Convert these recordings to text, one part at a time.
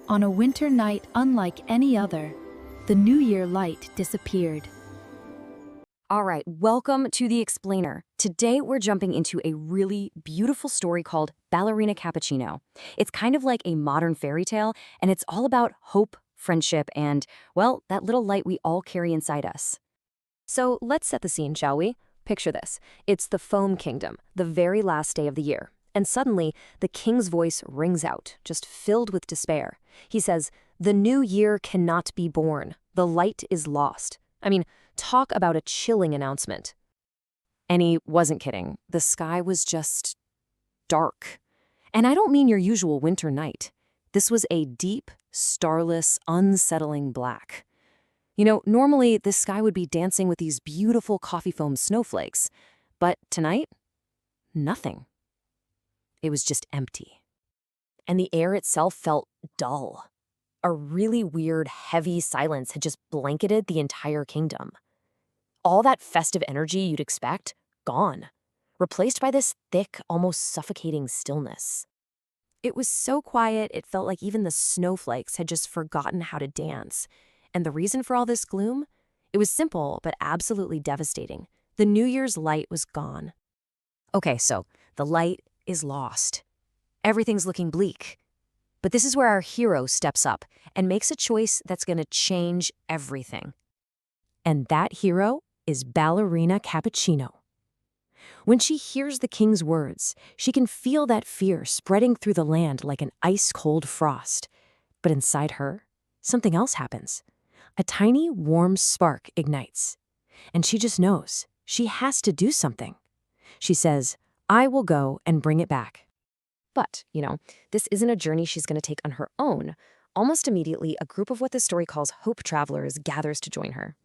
On a winter night unlike any other, the New Year light disappeared. All right, welcome to The Explainer. Today we're jumping into a really beautiful story called Ballerina Cappuccino. It's kind of like a modern fairy tale, and it's all about hope, friendship, and, well, that little light we all carry inside us. So let's set the scene, shall we? Picture this. It's the Foam Kingdom, the very last day of the year. And suddenly, the king's voice rings out, just filled with despair. He says, "The new year cannot be born. The light is lost." I mean, talk about a chilling announcement. And he wasn't kidding. The sky was just dark. And I don't mean your usual winter night. This was a deep, starless, unsettling black. You know, normally the sky would be dancing with these beautiful coffee foam snowflakes. But tonight, nothing. It was just empty. And the air itself felt dull. A really weird, heavy silence had just blanketed the entire kingdom. All that festive energy you'd expect, gone, replaced by this thick, almost suffocating stillness. It was so quiet, it felt like even the snowflakes had just forgotten how to dance. And the reason for all this gloom? It was simple, but absolutely devastating. The New Year's light was gone. Okay, so the light is lost. Everything's looking bleak. But this is where our hero steps up and makes a choice that's going to change everything. And that hero is Ballerina Cappuccino. When she hears the king's words, she can feel that fear spreading through the land like an ice-cold frost. But inside her, something else happens. A tiny, warm spark ignites. And she just knows she has to do something. She says, "I will go and bring it back." But, this isn't a journey she's going to take on her own. Almost immediately, a group of what the story calls hope travelers gathers to join her.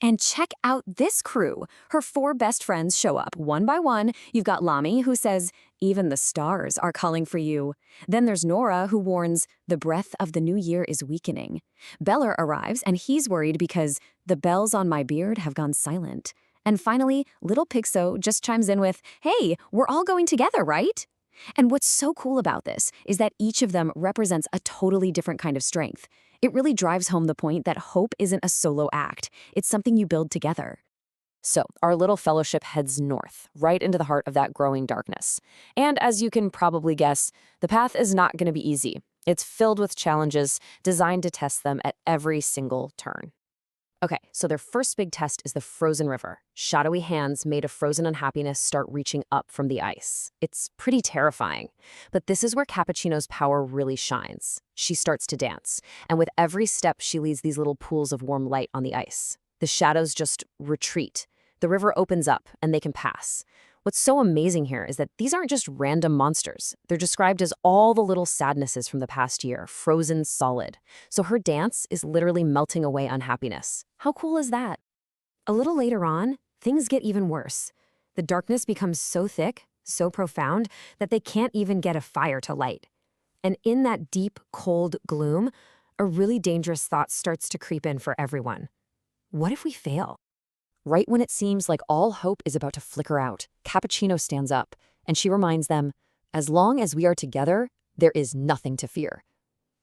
And check out this crew. Her 4 best friends show up one by one. You've got Lami, who says, "Even the stars are calling for you." Then there's Nora, who warns, "The breath of the new year is weakening." Beller arrives, and he's worried because the bells on my beard have gone silent. And finally, little Pixo just chimes in with, "Hey, we're all going together, right?" And what's so cool about this is that each of them represents a totally different kind of strength. It really drives home the point that hope isn't a solo act. It's something you build together. So, our little fellowship heads north, right into the heart of that growing darkness. And as you can probably guess, the path is not going to be easy. It's filled with challenges designed to test them at every single turn. Okay, so their first big test is the frozen river. Shadowy hands made of frozen unhappiness start reaching up from the ice. It's pretty terrifying. But this is where Cappuccino's power really shines. She starts to dance, and with every step she leads these little pools of warm light on the ice. The shadows just retreat. The river opens up, and they can pass. What's so amazing here is that these aren't just random monsters. They're described as all the little sadnesses from the past year, frozen solid. So her dance is literally melting away unhappiness. How cool is that? A little later on, things get even worse. The darkness becomes so thick, so profound, that they can't even get a fire to light. And in that deep, cold gloom, a really dangerous thought starts to creep in for everyone. What if we fail? Right when it seems like all hope is about to flicker out, Cappuccino stands up, and she reminds them, "As long as we are together, there is nothing to fear."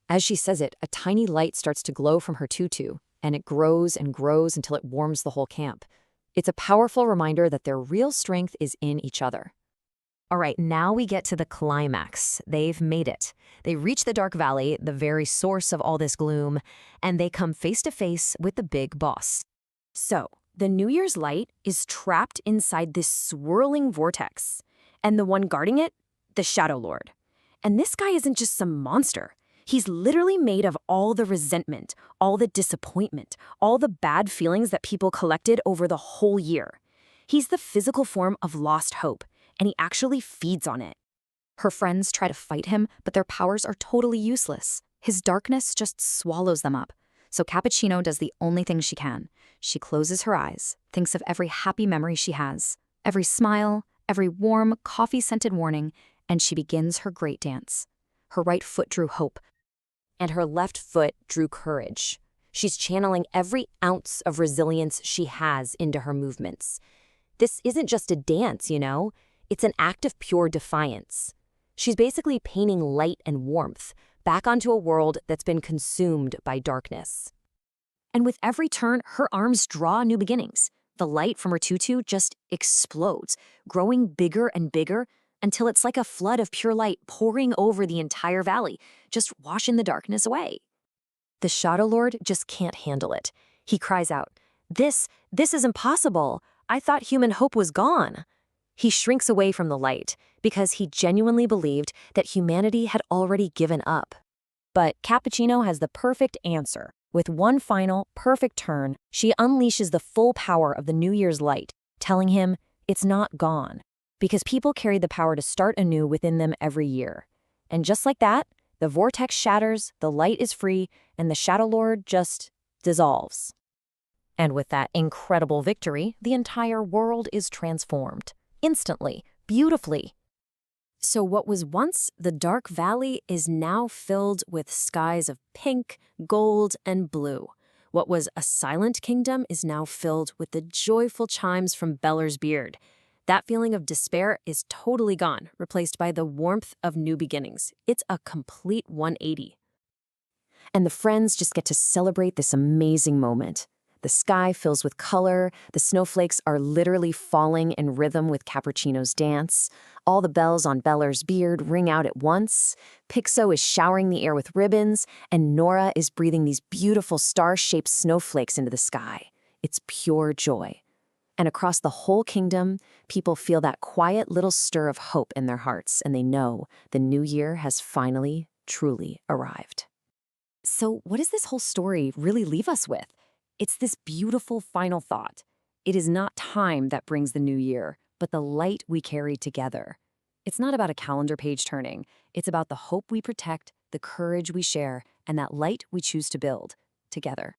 As she says it, a tiny light starts to glow from her tutu, and it grows and grows until it warms the whole camp. It's a powerful reminder that their real strength is in each other. All right, now we get to the climax. They've made it. They reach the dark valley, the very source of all this gloom, and they come face to face with the big boss. So, the New Year's light is trapped inside this swirling vortex, and the one guarding it, the Shadow Lord. And this guy isn't just some monster. He's literally made of all the resentment, all the disappointment, all the bad feelings that people collected over the whole year. He's the physical form of lost hope, and he actually feeds on it. Her friends try to fight him, but their powers are totally useless. His darkness just swallows them up. So Cappuccino does the only thing she can. She closes her eyes, thinks of every happy memory she has, every smile, every warm, coffee-scented morning, and she begins her great dance. Her right foot drew hope, and her left foot drew courage. She's channeling every ounce of resilience she has into her movements. This isn't just a dance, It's an act of pure defiance. She's basically painting light and warmth, back onto a world that's been consumed by darkness. And with every turn, her arms draw new beginnings. The light from her tutu just explodes, growing bigger and bigger until it's like a flood of pure light pouring over the entire valley, just washing the darkness away. The Shadow Lord just can't handle it. He cries out, This is impossible. I thought human hope was gone." He shrinks away from the light because he genuinely believed that humanity had already given up. But Cappuccino has the perfect answer. With one final, perfect turn, she unleashes the full power of the New Year's light, telling him it's not gone, because people carry the power to start anew within them every year. And just like that, the vortex shatters, the light is free, and the Shadow Lord just dissolves. And with that incredible victory, the entire world is transformed. Instantly, beautifully. So what was once the dark valley is now filled with skies of pink, gold, and blue. What was a silent kingdom is now filled with the joyful chimes from Beller's beard. That feeling of despair is totally gone, replaced by the warmth of new beginnings. It's a complete 180. And the friends just get to celebrate this amazing moment. The sky fills with color, the snowflakes are literally falling in rhythm with Cappuccino's dance, all the bells on Beller's beard ring out at once, Pixo is showering the air with ribbons, and Nora is breathing these beautiful star-shaped snowflakes into the sky. It's pure joy. And across the whole kingdom, people feel that quiet little stir of hope in their hearts, and they know the new year has finally, truly arrived. So what does this whole story really leave us with? It's this beautiful final thought. It is not time that brings the new year, but the light we carry together. It's not about a calendar page turning. It's about the hope we protect, the courage we share, and that light we choose to build together.